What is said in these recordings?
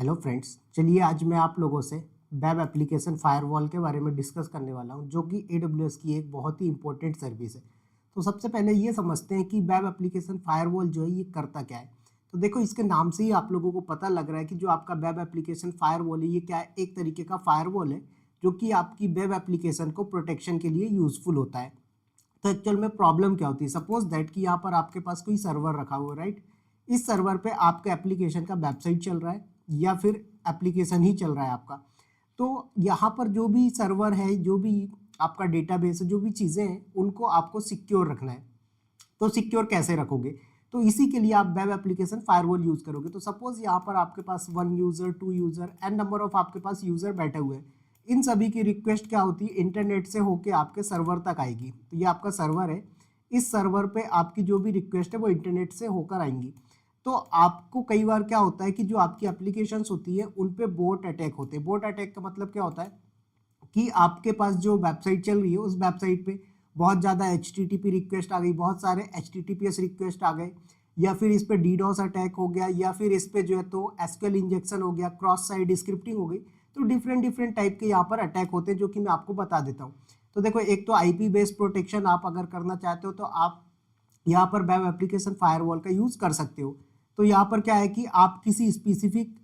Hello friends, चलिए आज मैं आप लोगों से वेब एप्लीकेशन फायरवॉल के बारे में डिस्कस करने वाला हूं, जो कि AWS की एक बहुत ही इंपॉर्टेंट सर्विस है। तो सबसे पहले ये समझते हैं कि वेब एप्लीकेशन फायरवॉल जो है ये करता क्या है। तो देखो, इसके नाम से ही आप लोगों को पता लग रहा है कि जो आपका वेब एप्लीकेशन फायरवॉल है ये क्या है, एक तरीके का फायरवॉल है जो कि आपकी वेब एप्लीकेशन को प्रोटेक्शन के लिए यूजफुल होता है। तो एक्चुअल में प्रॉब्लम क्या होती है, सपोज दैट कि यहाँ पर आपके पास कोई सर्वर रखा हुआ है, राइट। इस सर्वर पे आपका एप्लीकेशन का वेबसाइट चल रहा है या फिर एप्लीकेशन ही चल रहा है आपका। तो यहाँ पर जो भी सर्वर है, जो भी आपका डेटाबेस है, जो भी चीज़ें हैं, उनको आपको सिक्योर रखना है। तो सिक्योर कैसे रखोगे? तो इसी के लिए आप वेब एप्लीकेशन फायरवॉल यूज करोगे। तो सपोज यहाँ पर आपके पास 1 user, 2 user and number of आपके पास यूजर बैठे हुए हैं। इन सभी की रिक्वेस्ट क्या होती है, इंटरनेट से होके आपके सर्वर तक आएगी। तो ये आपका सर्वर है, इस सर्वर पे आपकी जो भी रिक्वेस्ट है वो इंटरनेट से होकर आएंगी। तो आपको कई बार क्या होता है कि जो आपकी एप्लीकेशंस होती है उन पे बोट अटैक होते हैं। बोट अटैक का मतलब क्या होता है कि आपके पास जो वेबसाइट चल रही है उस वेबसाइट पे बहुत ज़्यादा HTTP रिक्वेस्ट आ गई, बहुत सारे HTTPS रिक्वेस्ट आ गए, या फिर इस पे DDoS अटैक हो गया, या फिर इस पे जो है तो SQL इंजेक्शन हो गया, क्रॉस साइट स्क्रिप्टिंग हो गई। तो डिफरेंट डिफरेंट टाइप के यहाँ पर अटैक होते हैं, जो कि मैं आपको बता देता हूँ। तो देखो, एक तो IP बेस्ड प्रोटेक्शन आप अगर करना चाहते हो तो आप यहाँ पर वेब एप्लीकेशन फायरवॉल का यूज कर सकते हो। तो यहाँ पर क्या है कि आप किसी स्पेसिफिक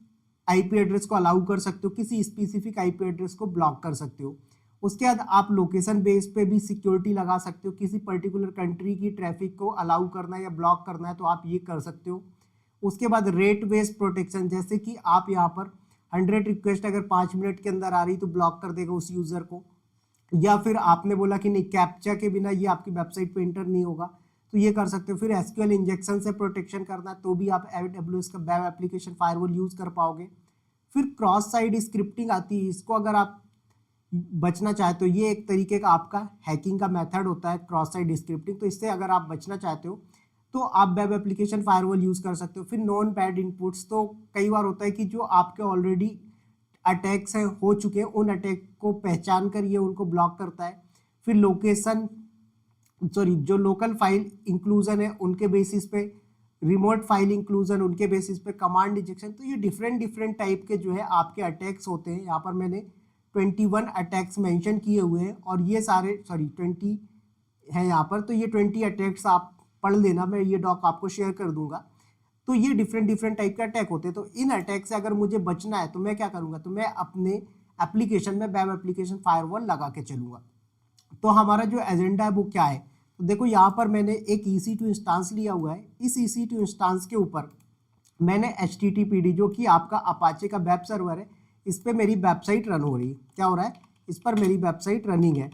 IP एड्रेस को अलाउ कर सकते हो, किसी स्पेसिफिक IP एड्रेस को ब्लॉक कर सकते हो। उसके बाद आप लोकेशन बेस पे भी सिक्योरिटी लगा सकते हो, किसी पर्टिकुलर कंट्री की ट्रैफिक को अलाउ करना है या ब्लॉक करना है तो आप ये कर सकते हो। उसके बाद रेट बेस्ड प्रोटेक्शन, जैसे कि आप यहाँ पर 100 रिक्वेस्ट अगर 5 मिनट के अंदर आ रही तो ब्लॉक कर देगा उस यूजर को। या फिर आपने बोला कि नहीं, कैप्चा के बिना ये आपकी वेबसाइट पे एंटर नहीं होगा, तो ये कर सकते हो। फिर SQL इंजेक्शन से प्रोटेक्शन करना है तो भी आप AWS का वेब एप्लीकेशन फायरवॉल यूज कर पाओगे। फिर क्रॉस साइट स्क्रिप्टिंग आती है, इसको अगर आप बचना चाहते हो, ये एक तरीके का आपका हैकिंग का मेथड होता है क्रॉस साइट स्क्रिप्टिंग। तो इससे अगर आप बचना चाहते हो तो आप वेब एप्लीकेशन फायरवॉल यूज कर सकते हो। फिर नॉन पैड इनपुट्स, तो कई बार होता है कि जो आपके ऑलरेडी अटैक्स हैं हो चुके हैं, उन अटैक को पहचान कर ये उनको ब्लॉक करता है। फिर लोकेशन, सॉरी, जो लोकल फाइल इंक्लूजन है उनके बेसिस पे, रिमोट फाइल इंक्लूजन उनके बेसिस पे, कमांड इंजेक्शन। तो ये डिफरेंट डिफरेंट टाइप के जो है आपके अटैक्स होते हैं। यहाँ पर मैंने 21 अटैक्स मेंशन किए हुए हैं, और ये सारे, सॉरी 20 है यहाँ पर। तो ये 20 अटैक्स आप पढ़ लेना, मैं ये डॉक आपको शेयर कर दूंगा। तो ये डिफरेंट डिफरेंट टाइप के अटैक होते हैं। तो इन अटैक से अगर मुझे बचना है तो मैं क्या करूंगा, तो मैं अपने एप्लीकेशन में वेब एप्लीकेशन फायरवॉल लगा के चलूंगा। तो हमारा जो एजेंडा है वो क्या है, तो देखो यहाँ पर मैंने एक EC2 इंस्टांस लिया हुआ है। इस EC2 इंस्टांस के ऊपर मैंने HTTPD, जो कि आपका अपाचे का वेब सर्वर है, इस पर मेरी वेबसाइट रन हो रही है। क्या हो रहा है, इस पर मेरी वेबसाइट रनिंग है।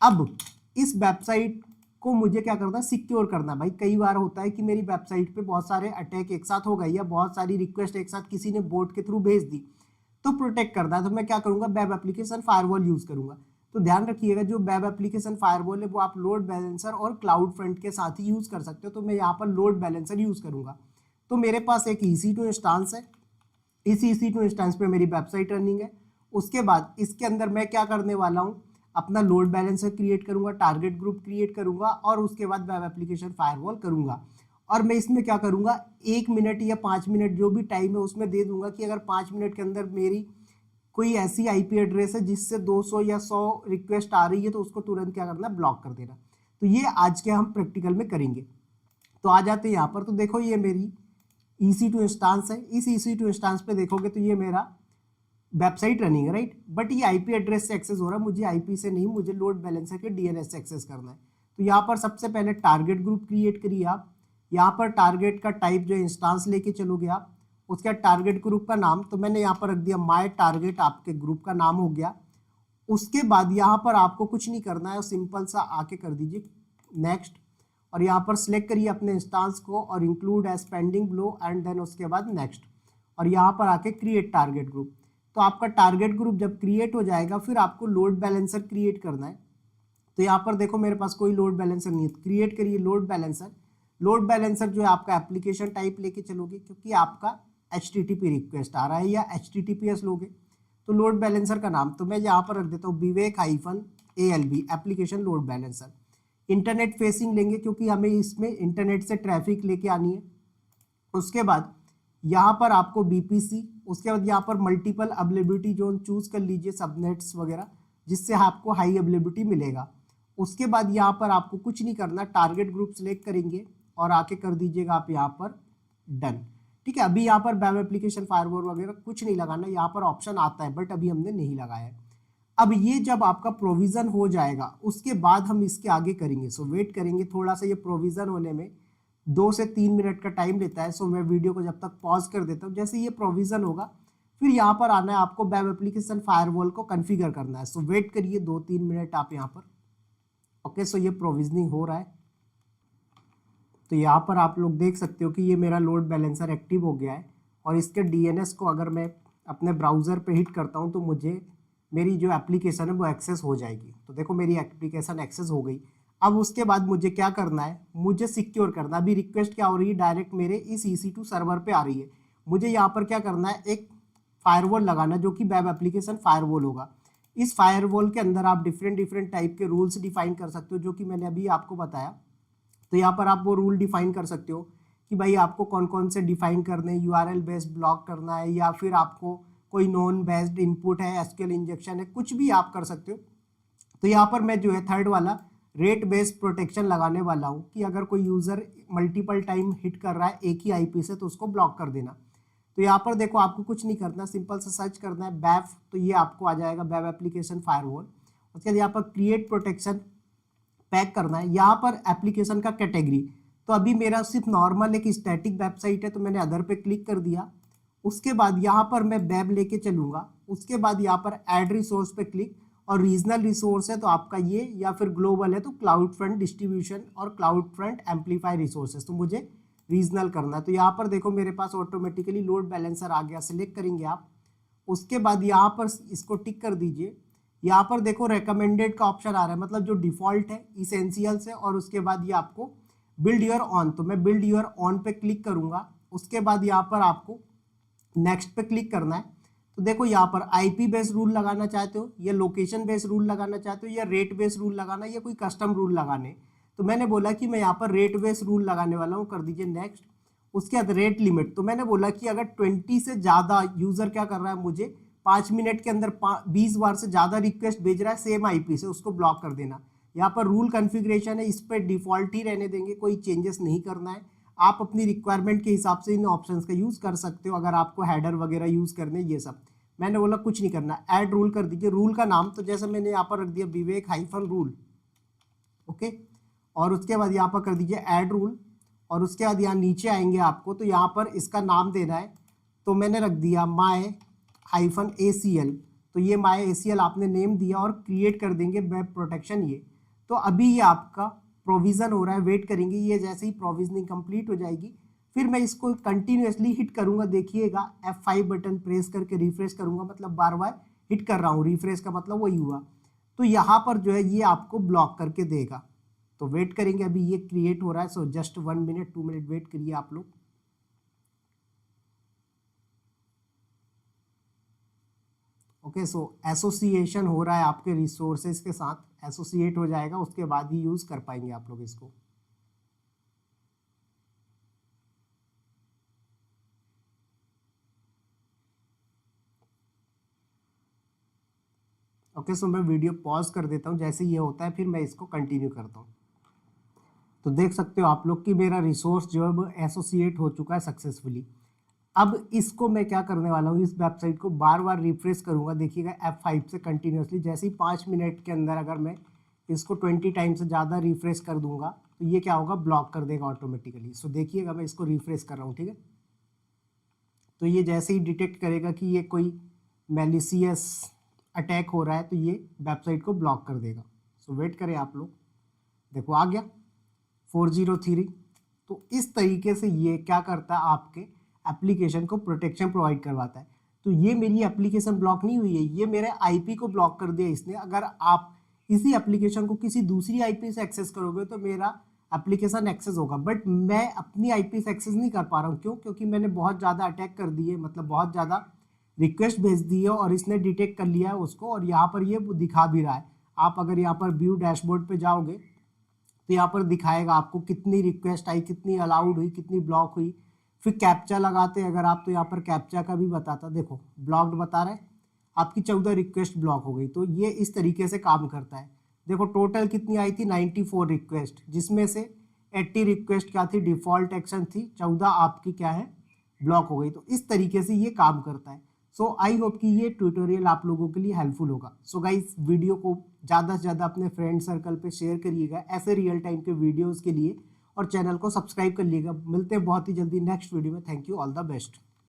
अब इस वेबसाइट को मुझे क्या करना है, सिक्योर करना है। भाई कई बार होता है कि मेरी वेबसाइट पे बहुत सारे अटैक एक साथ हो गए, या बहुत सारी रिक्वेस्ट एक साथ किसी ने बोट के थ्रू भेज दी, तो प्रोटेक्ट करना है तो मैं क्या करूंगा, वेब एप्लीकेशन फायरवॉल यूज करूंगा। तो ध्यान रखिएगा, जो वेब एप्लीकेशन फायरवॉल है वो आप लोड बैलेंसर और क्लाउड फ्रंट के साथ ही यूज कर सकते हो। तो मैं यहाँ पर लोड बैलेंसर यूज करूंगा। तो मेरे पास एक EC2 इंस्टांस है, इस EC2 इंस्टेंस पे मेरी वेबसाइट रनिंग है। उसके बाद इसके अंदर मैं क्या करने वाला हूँ, अपना लोड बैलेंसर क्रिएट करूंगा, टारगेट ग्रुप क्रिएट करूंगा, और उसके बाद वेब एप्लीकेशन फायरवॉल करूंगा। और मैं इसमें क्या करूंगा, 1 मिनट या 5 मिनट जो भी टाइम है उसमें दे दूंगा कि अगर 5 मिनट के अंदर मेरी कोई ऐसी IP एड्रेस है जिससे 200 या 100 रिक्वेस्ट आ रही है तो उसको तुरंत क्या करना, ब्लॉक कर देना। तो ये आज के हम प्रैक्टिकल में करेंगे। तो आ जाते हैं यहाँ पर। तो देखो, ये मेरी EC2 इंस्टांस है। इस EC2 इंस्टांस पे देखोगे तो ये मेरा वेबसाइट रनिंग है, राइट। बट ये IP एड्रेस से एक्सेस हो रहा है, मुझे IP से नहीं, मुझे लोड बैलेंसर के DNS से एक्सेस करना है। तो यहाँ पर सबसे पहले टारगेट ग्रुप क्रिएट करिए आप। यहाँ पर टारगेट का टाइप जो इंस्टांस लेके चलोगे आप, उसका टारगेट ग्रुप का नाम तो मैंने यहाँ पर रख दिया माय टारगेट, आपके ग्रुप का नाम हो गया। उसके बाद यहाँ पर आपको कुछ नहीं करना है, सिंपल सा आके कर दीजिए नेक्स्ट, और यहाँ पर सिलेक्ट करिए अपने इंस्टांस को और include as pending below, and then उसके बाद नेक्स्ट, और यहाँ पर आके क्रिएट टारगेट ग्रुप। तो आपका टारगेट ग्रुप जब क्रिएट हो जाएगा फिर आपको लोड बैलेंसर क्रिएट करना है। तो यहाँ पर देखो मेरे पास कोई लोड बैलेंसर नहीं है, क्रिएट करिए लोड बैलेंसर। लोड बैलेंसर जो है आपका एप्लीकेशन टाइप लेके चलोगे, क्योंकि आपका HTTP रिक्वेस्ट आ रहा है, या HTTPS लोगे। तो लोड बैलेंसर का नाम तो मैं यहाँ पर रख देता हूँ विवेक-ALB application load balancer. Internet facing लेंगे क्योंकि हमें इसमें इंटरनेट से ट्रैफिक लेके आनी है। उसके बाद यहाँ पर आपको बीपीसी, उसके बाद यहाँ पर मल्टीपल अवेलेबिलिटी जोन चूज कर लीजिए, सबनेट्स वगैरह, जिससे आपको हाई अवेलेबिलिटी मिलेगा। उसके बाद यहाँ पर आपको कुछ नहीं करना, टारगेट ग्रुप सेलेक्ट करेंगे और आके कर दीजिएगा आप यहाँ पर डन। ठीक है, अभी यहाँ पर वेब एप्लीकेशन फायरवॉल वगैरह कुछ नहीं लगाना, यहाँ पर ऑप्शन आता है बट अभी हमने नहीं लगाया है। अब ये जब आपका प्रोविजन हो जाएगा उसके बाद हम इसके आगे करेंगे। सो वेट करेंगे थोड़ा सा, ये प्रोविजन होने में 2 से 3 मिनट का टाइम लेता है। सो मैं वीडियो को जब तक पॉज कर देता हूँ। जैसे ये प्रोविजन होगा फिर यहाँ पर आना है, आपको वेब एप्लीकेशन फायरवॉल को कॉन्फ़िगर करना है। सो वेट करिए 2-3 मिनट आप यहाँ पर। ओके, सो ये प्रोविजनिंग हो रहा है। तो यहाँ पर आप लोग देख सकते हो कि ये मेरा लोड बैलेंसर एक्टिव हो गया है और इसके डीएनएस को अगर मैं अपने ब्राउज़र पे हिट करता हूँ तो मुझे मेरी जो एप्लीकेशन है वो एक्सेस हो जाएगी। तो देखो मेरी एप्लीकेशन एक्सेस हो गई। अब उसके बाद मुझे क्या करना है, मुझे सिक्योर करना है। अभी रिक्वेस्ट क्या हो रही है, डायरेक्ट मेरे इस EC2 सर्वर पे आ रही है। मुझे यहाँ पर क्या करना है, एक फायरवॉल लगाना जो कि वेब एप्लीकेशन फायरवॉल होगा। इस फायरवॉल के अंदर आप डिफरेंट टाइप के रूल्स डिफाइन कर सकते हो, जो कि मैंने अभी आपको बताया। तो यहाँ पर आप वो रूल डिफाइन कर सकते हो कि भाई आपको कौन कौन से डिफाइन करने हैं, URL बेस्ड ब्लॉक करना है या फिर आपको कोई नॉन बेस्ड इनपुट है, SQL इंजेक्शन है, कुछ भी आप कर सकते हो। तो यहाँ पर मैं जो है थर्ड वाला रेट बेस्ड प्रोटेक्शन लगाने वाला हूँ कि अगर कोई यूज़र मल्टीपल टाइम हिट कर रहा है एक ही IP से तो उसको ब्लॉक कर देना। तो यहाँ पर देखो आपको कुछ नहीं करना, सिंपल से सर्च करना है BAF, तो ये आपको आ जाएगा वेब एप्लीकेशन फायरवॉल। उसके बाद यहाँ पर क्रिएट प्रोटेक्शन पैक करना है। यहाँ पर एप्लीकेशन का कैटेगरी, तो अभी मेरा सिर्फ नॉर्मल एक स्टैटिक वेबसाइट है तो मैंने अदर पे क्लिक कर दिया। उसके बाद यहाँ पर मैं वेब लेके चलूँगा। उसके बाद यहाँ पर ऐड रिसोर्स पे क्लिक, और रीजनल रिसोर्स है तो आपका ये, या फिर ग्लोबल है तो क्लाउड फ्रंट डिस्ट्रीब्यूशन और क्लाउड फ्रंट एम्पलीफाई रिसोर्सेज, तो मुझे रीजनल करना है। तो यहाँ पर देखो मेरे पास ऑटोमेटिकली लोड बैलेंसर आ गया, सिलेक्ट करेंगे आप। उसके बाद यहाँ पर इसको टिक कर दीजिए। यहाँ पर देखो रेकमेंडेड का ऑप्शन आ रहा है, मतलब जो डिफॉल्ट है इसेंशियल्स है, और उसके बाद ये आपको बिल्ड योर ऑन, तो मैं बिल्ड योर ऑन पे क्लिक करूँगा। उसके बाद यहाँ पर आपको नेक्स्ट पे क्लिक करना है। तो देखो यहाँ पर IP बेस्ड रूल लगाना चाहते हो या लोकेशन बेस्ड रूल लगाना चाहते हो या रेट बेस्ड रूल लगाना या कोई कस्टम रूल लगाने, तो मैंने बोला कि मैं यहाँ पर रेट बेस्ड रूल लगाने वाला हूँ, कर दीजिए नेक्स्ट। उसके बाद रेट लिमिट, तो मैंने बोला कि अगर 20 से ज़्यादा यूज़र क्या कर रहा है, मुझे 5 मिनट के अंदर 20 बार से ज़्यादा रिक्वेस्ट भेज रहा है सेम IP से, उसको ब्लॉक कर देना। यहाँ पर रूल कन्फिग्रेशन है, इस पर डिफ़ॉल्ट ही रहने देंगे, कोई चेंजेस नहीं करना है। आप अपनी रिक्वायरमेंट के हिसाब से इन ऑप्शंस का यूज़ कर सकते हो, अगर आपको हेडर वगैरह यूज़ करने ये सब। मैंने बोला कुछ नहीं करना, ऐड रूल कर दीजिए। रूल का नाम तो जैसे मैंने यहाँ पर रख दिया विवेक हाइफन रूल, ओके। और उसके बाद यहाँ पर कर दीजिए ऐड रूल, और उसके बाद यहाँ नीचे आएंगे आपको, तो यहाँ पर इसका नाम देना है। तो मैंने रख दिया माय हाइफन ACL, तो ये माय ACL आपने नेम दिया और क्रिएट कर देंगे वेब प्रोटेक्शन ये। तो अभी ये आपका प्रोविज़न हो रहा है, वेट करेंगे। ये जैसे ही प्रोविजनिंग कंप्लीट हो जाएगी फिर मैं इसको कंटिन्यूसली हिट करूंगा। देखिएगा F5 बटन प्रेस करके रिफ्रेश करूंगा, मतलब बार बार हिट कर रहा हूँ, रिफ्रेश का मतलब वही हुआ। तो यहाँ पर जो है ये आपको ब्लॉक करके देगा। तो वेट करेंगे, अभी ये क्रिएट हो रहा है। So just 1 minute 2 minute wait करिए आप लोग। ओके, सो एसोसिएशन हो रहा है आपके रिसोर्सेज के साथ, एसोसिएट हो जाएगा, उसके बाद ही यूज़ कर पाएंगे आप लोग इसको। ओके, सो मैं वीडियो पॉज कर देता हूँ। जैसे ये होता है फिर मैं इसको कंटिन्यू करता हूँ। तो देख सकते हो आप लोग कि मेरा रिसोर्स जो है वो एसोसिएट हो चुका है सक्सेसफुली। अब इसको मैं क्या करने वाला हूँ, इस वेबसाइट को बार बार रिफ्रेश करूँगा। देखिएगा F5 से कंटिन्यूसली, जैसे ही 5 मिनट के अंदर अगर मैं इसको 20 टाइम से ज़्यादा रिफ्रेश कर दूंगा तो ये क्या होगा, ब्लॉक कर देगा ऑटोमेटिकली। सो देखिएगा मैं इसको रिफ्रेश कर रहा हूँ, ठीक है। तो ये जैसे ही डिटेक्ट करेगा कि ये कोई मैलिशियस अटैक हो रहा है तो ये वेबसाइट को ब्लॉक कर देगा। सो वेट करें आप लोग, देखो आ गया 403। तो इस तरीके से ये क्या करता है, आपके एप्लीकेशन को प्रोटेक्शन प्रोवाइड करवाता है। तो ये मेरी एप्लीकेशन ब्लॉक नहीं हुई है, ये मेरे IP को ब्लॉक कर दिया इसने। अगर आप इसी एप्लीकेशन को किसी दूसरी IP से एक्सेस करोगे तो मेरा एप्लीकेशन एक्सेस होगा, बट मैं अपनी IP से एक्सेस नहीं कर पा रहा हूँ। क्यों? क्योंकि मैंने बहुत ज़्यादा अटैक कर दिए, मतलब बहुत ज़्यादा रिक्वेस्ट भेज दी है और इसने डिटेक्ट कर लिया है उसको, और यहाँ पर ये दिखा भी रहा है। आप अगर यहाँ पर व्यू डैशबोर्ड पे जाओगे तो यहाँ पर दिखाएगा आपको कितनी रिक्वेस्ट आई, कितनी अलाउड हुई, कितनी ब्लॉक हुई। फिर कैप्चा लगाते अगर आप, तो यहाँ पर कैप्चा का भी बताता, देखो ब्लॉक्ड बता रहा है, आपकी 14 रिक्वेस्ट ब्लॉक हो गई। तो ये इस तरीके से काम करता है। देखो टोटल कितनी आई थी, 94 रिक्वेस्ट, जिसमें से 80 रिक्वेस्ट क्या थी, डिफॉल्ट एक्शन थी, 14 आपकी क्या है, ब्लॉक हो गई। तो इस तरीके से ये काम करता है। सो आई होप कि ये ट्यूटोरियल आप लोगों के लिए हेल्पफुल होगा। सो गाइस, वीडियो को ज़्यादा से ज़्यादा अपने फ्रेंड सर्कल पे शेयर करिएगा ऐसे रियल टाइम के वीडियोस के लिए, और चैनल को सब्सक्राइब कर लीजिएगा। मिलते हैं बहुत ही जल्दी नेक्स्ट वीडियो में। Thank you, all the best.